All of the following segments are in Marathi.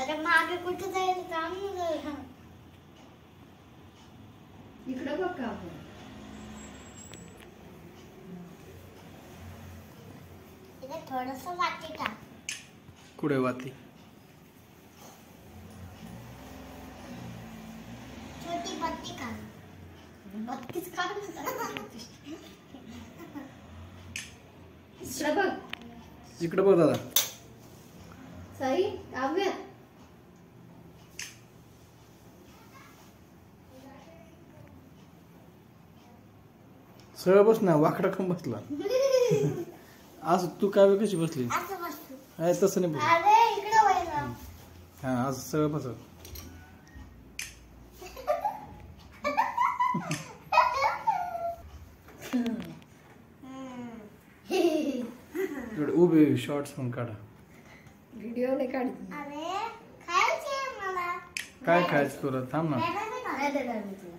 अरे मागे कुठे जायचं काम नाही. इकडे बघ का इथे थोडस वाटी टाक. कुठे वाती? छोटी बत्ती का? बत्तीच का? इकडे बघ. इकडे बघ दादा. साई काव्य सरळ बस ना, वाकडा कम बसला. आज तू काय कशी बसली? असं बसतो. आहे तसं नाही बस. अरे इकडे वळ ना. हा आज सरळ बस. उभे शॉर्ट्स पण काढा. व्हिडिओ नाही काढत. अरे खायचे मला. काय खायचं तुला? थांब ना. नाही देणार मी तुला.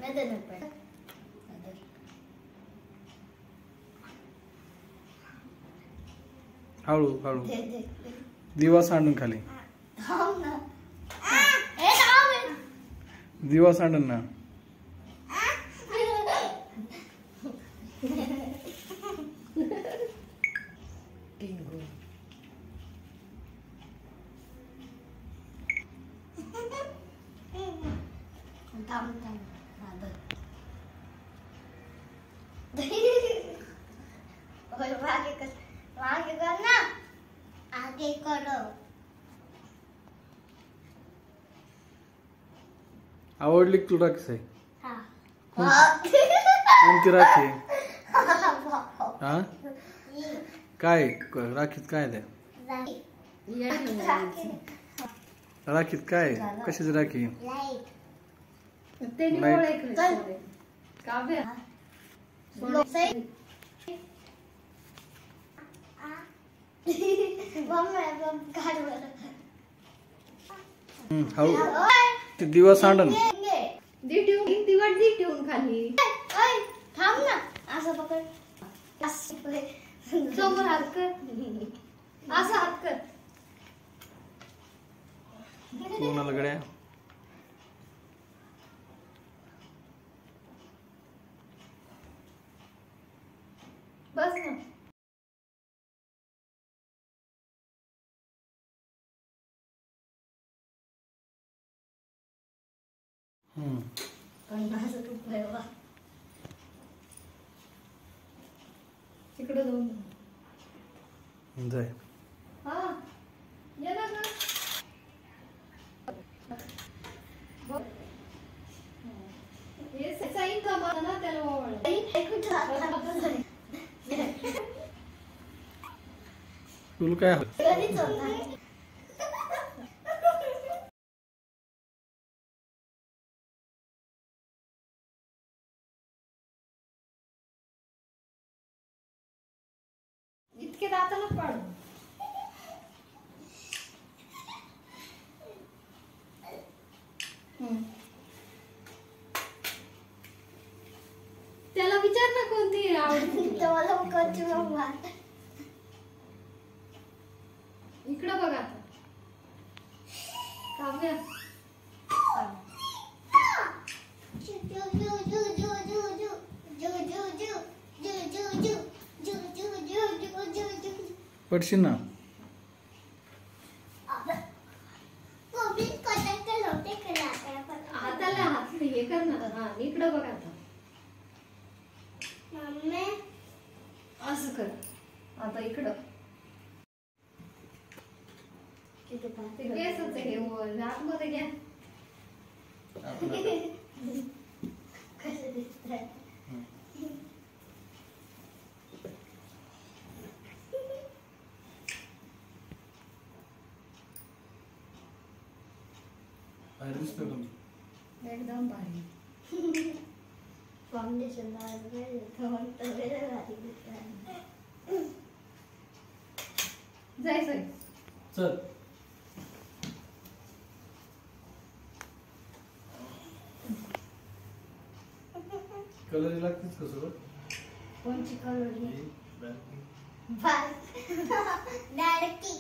नाही देणार पण. हळू हळू. दे दे. दिवा सांडून खाली. थांब ना. ए थांब. दिवा सांडून ना. टिंगू. थांब थांब. हा बघ. ओय मागे कर. मागे कर ना. आगे करो. आवडली का तुला राखी? हा. कोणती राखी? हा काय राखीत काय आहे? राखीत काय? कशाची राखी? लाईट. ते नाही. ओळखलं. काव्य हळू. ते दिवा सांडून. दी ठेवून दिवट दी ठेवून खाली. थांब ना. असं पकड. समोर हात कर. असं हात कर. कोणाला गड्या? बस ना. हम्म. 50 रुपये वा. तिकडे जाऊन जाय. हा ये ना गं. हे साईन कमाल ना त्याला ओवळ. तुला काय? घरीच होता. इतके दाताला पाड. त्याला विचार ना कोणती आवडते तुला. मला कोणची वाट. इकडं बघ आता. काव्य पडशील ना. हाताला हात हे कर ना. हा इकडं बघ आता. मम्मी असं कर. आता इकडं किती ते केसच हे वर आतमध्ये घ्या. कसं दिसतंय. एकदम भारी. फाउंडेशन जायचंय. चल. कलर लागतेच का सगळं? कोणची कलर डायरेक्टली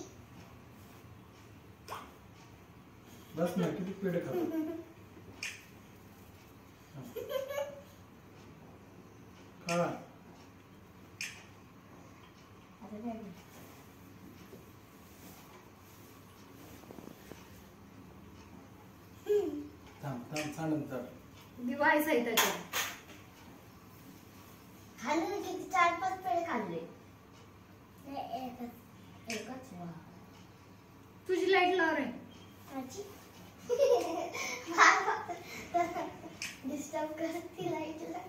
बस ना किती पेढे खातो. खा. आता काय करू? थांब थांब सांडून चढ. दिवाळीचा आहे त्याच्यात. खाल्ले ना किती 4-5 पेढे खाल्ले. एकच वा. तुझी लाईट लाव रे. डिस्टर्ब करती लाईटला.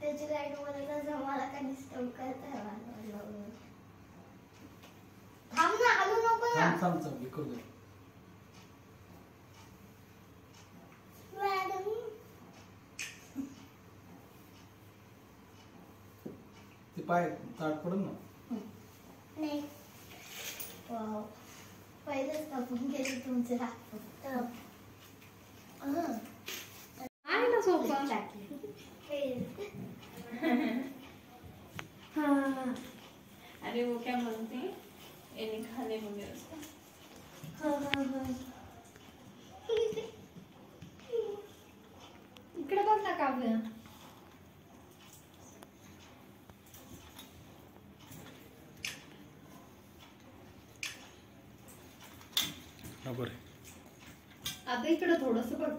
त्याची लाईट बोलायला मला का डिस्टर्ब करता. थांब ना, हलू नको ना. थांब थांब थांब हे करू दे. मॅडम ते पाय ताट पडून ना. नाही. वाव, पहिलेच कापून गेले तुमचे हात. आहे ना सोफा. अरे वो क्या बोलते हैं ये खाने वगैरह उसका इकडे बघ ना काव्य. नको रे. आता इकडे थोडस बघ.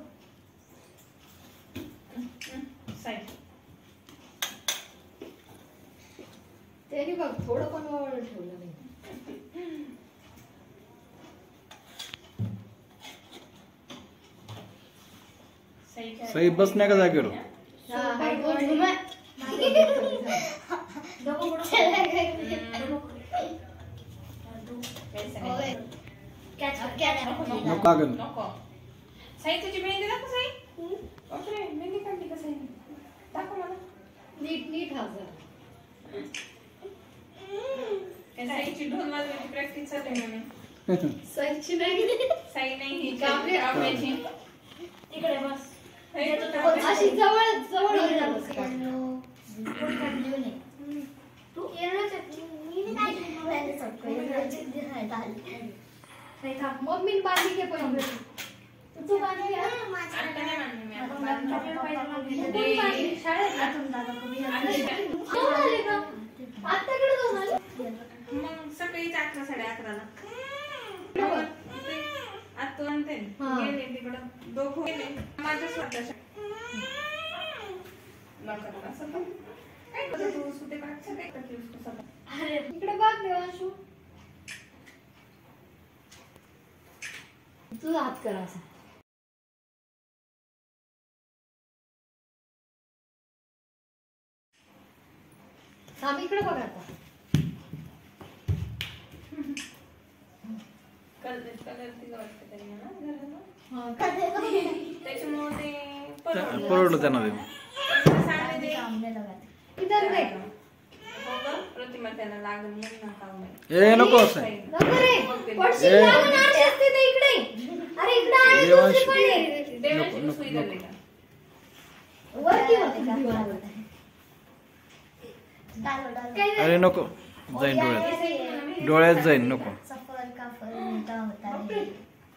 साइड त्याने बघ थोडं पण वळ ठेवलं नाही. सई बसण्या का जागेवर. नको लागेल. नको साई तुझी मेहंदी दाखव साई. बापरे मेहंदी काढली का साई. दाखव मला. नीट नीट हजर. साईची ढोल वाजवायची प्रॅक्टिस चालू आहे म्हणून. सईची नाही. साई नाही ही काव्य. काव्याची. तिकडे बस. अशी जवळ जवळ तू येणार मी नाही मम्मी बांधली घे पण. तू बांधली आता नाही म्हणले मी आता मग सकाळीच 11-11:30 आता आणते गेले तिकडं दोघं गेले माझ्या स्वतःच्या लवकर असं पण काय करतो तू सुटे काढचं काय करते उसको सगळं. अरे इकडे बघ देवांशू. तुझा हात कर असा. थांब इकडे बघ आता. कलर तिला वाटतं तरी ना घराला. हा. त्याच्यामुळे ते परवडलं त्यांना ते. साडी इधर दे. प्रतिमा त्याला लागल म्हणून नका ए नको असं. नको रे. पडशील ना, नारळी असते ते इकडे. अरे इकडे आहे देवांश. दुसरी पडली. देवाची सुई धरली का. वरती होते का? अरे नको जाईन डोळ्यात. डोळ्यात जाईन नको. सफर का फल मिठा होता है.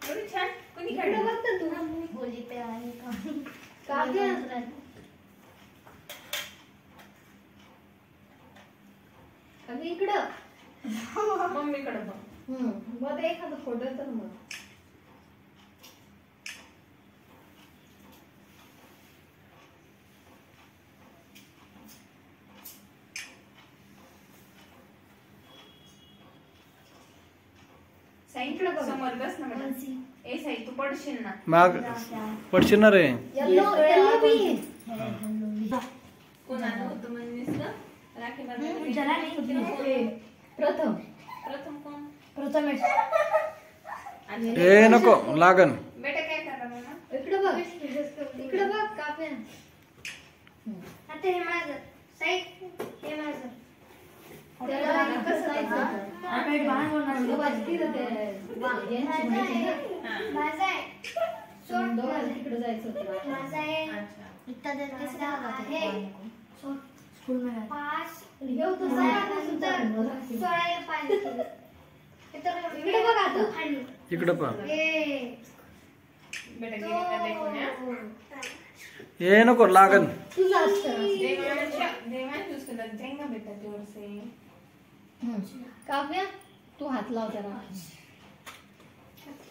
एवढी छान कोणी इकडे काढलं. बघ ना तू. बोली पे आने का. काव्य. आणि इकडं. मम्मीकडे बघ. मध्ये एखादा फोटो तर मग. साई इकडे बघ. समोर बस ना बेटा. ए साई तू पडशील ना. माग पडशील ना रे. येल्लो येल्लो बी. कोणाला होतं म्हणलीस ना राखी बांधायला. जरा नाही. प्रथम. प्रथम कोण. प्रथमेश. अच्छा. ए नको लागन. बेटा काय करणार ना. इकडे बघ. इकडे बघ काव्य. आता हे माझं. साईड हे माझं. त्याला कसं जायचं. आपण बाहेर होणार. दोघांची तिथं ते यांची माहिती ना. हा. माझा आहे. सोड. दोघांना तिकडे जायचं होतं. माझा आहे. अच्छा. इतना देर किसका आहे. स्कूल में 5 हे होतं 16 सोळा या 5 केलं. इकडे बघ आता. इकडं पहा. बेटा गिरी का देखो ना. हे नको लागन. तुझं असतं. देवांश उसको लग जाएगा बेटा जोर से. काव्या तू हात लाव जरा.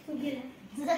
तू गेला